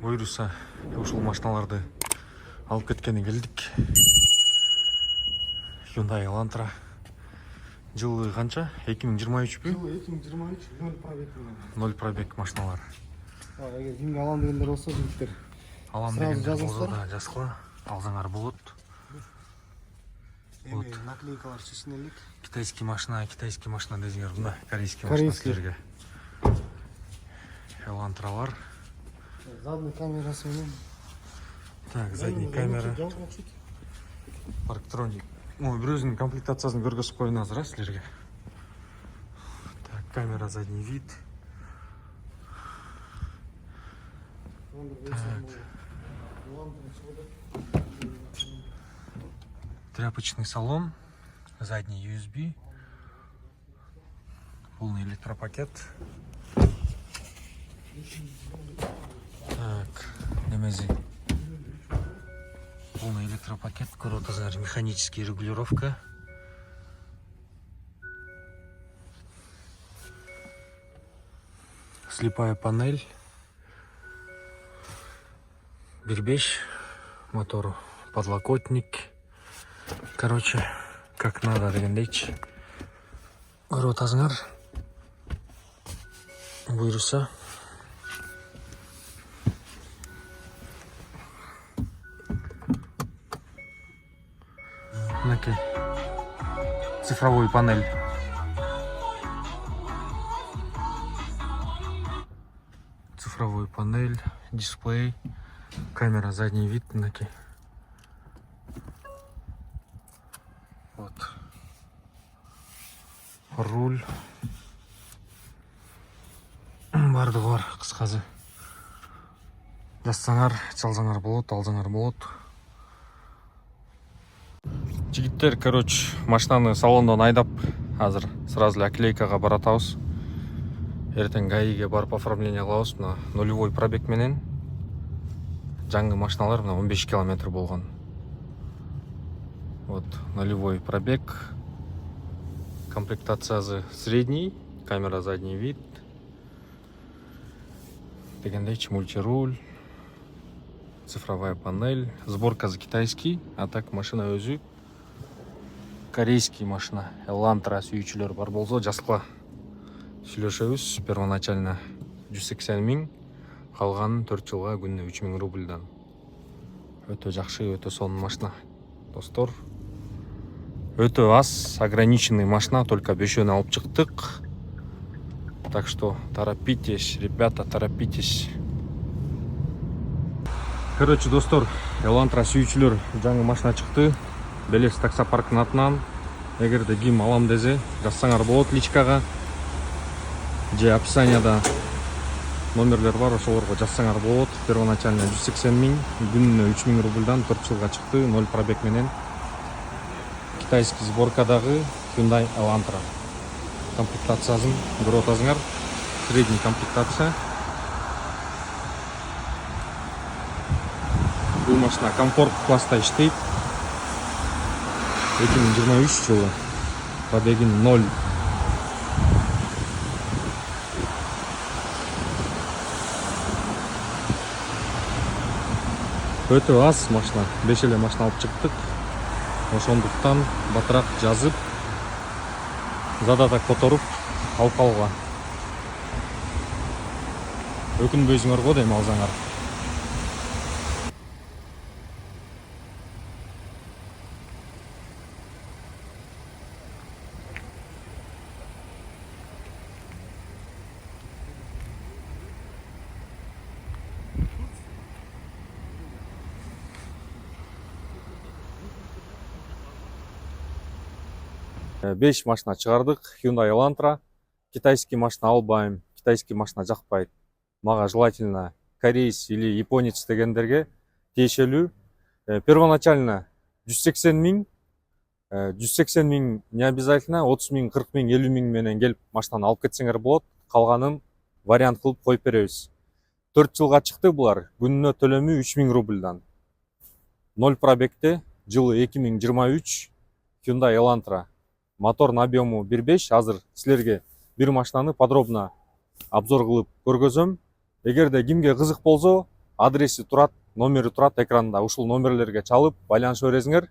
Буйруса ушул машиналарды алып кеткени келдик. Hyundai Elantra. Жылы канча? 2023 бü? Жылы 2023, 0 пробег менен. 0 пробег машиналар. Эгер кимге алам дегендер болсо, жигиттер Алам сразу дегендер болсо жазыңыздар. да жазгыла, алсаңар болот. Эми наклейкалар чечинелик. Китайский машина десеңер мына корейский машина Корейский. силерге. Elantrалар. Задний камерасы менен. Так, задний камера. Парктроник. Бир өзүнүн комплектациясын көргөзүп коеюн азыр силерге. Так, камера задний вид. Так. Тряпочный салон, задний USB, полный электропакет. Так, немези. Полный электропакет, коротко, механическая регулировка. Слепая панель. Бирбеш, мотору, подлокотник. Короче, как надо дегендейчи. Көрүп атасыңар. Буйруса. Мынакей. Цифровой панель. Цифровой панель, дисплей, камера задний вид, мынакей. Вот. Руль. Бардыгы бар, кыскасы. Жазсаңар, чалсаңар болот, алсаңар болот. Жигиттер, короче, машинаны салондон айдап, азыр сразу эле оклейкага баратабыз. Эртең ГАИге барып оформление кылабыз. Мына нулевой пробег менен. Жаңы машиналар мына 15 километр болгон. Вот, нулевой пробег. Комплектациясы средний, камера задний вид. Дегендейчи мультируль, цифровая панель. Сборка за китайский, а так машина өзү корейский машина. Elantra сүйүүчүлөр бар болсо жазгыла. Сүйлөшөбүз. Первоначально 180 000, калганын 4 жылга күнүнө 3 000 рубльдан. Өтө жакшы, өтө сонун машина. Достор, өтө аз, ограниченный машина, только бешөөнү алып чыктык. Так что торопитесь, ребята, торопитесь. Короче, достор, Elantra сүйүүчүлөр жаңы машина чыкты. Белес таксопарктын атынан. Эгерде ким алам десе, жазсаңар болот личкага. Же описанияда номерлер бар, ошолорго жазсаңар болот. Первоначально 180 000, күнүнө 3 000 рубльдан 4 жылга чыкты, 0 пробег менен. Китайский сборкадагы Hyundai Elantra. Комплектациясын көрүп атасыңар. Средний комплектация. Бул машина комфорт класста иштейт. 2023 жылы. Пробеги 0. Өтө аз машина, 5 эле машина алып чыктык. Ошондуктан батыраак жазып, задада которуп алып калууга. Өкүнбөйсүңөр го дейм алсаңар. Беш машина чыгардык. Hyundai Elantra. Китайский машина албайм, китайский машина жакпайт. Мага желательно кореец или японец дегендерге тиешелүү. Первоначально 180 000. 180 000 не обязательно, 30 000, 40 000, 50 000 менен келип машинаны алып кетсеңер болот. Калганын вариант кылып коюп беребиз. 4 жылга чыкты булар. Күнүнө төлөмү 3 000 рубльдан. 0 пробегте, жылы 2023 Hyundai Elantra. Мотор объему 1.5. Азыр силерге бир машинаны подробно обзор кылып көргөзөм. Эгерде кимге кызык болсо, адреси турат, номери турат экранда. Ушул номерлерге чалып байланышып бересиңер.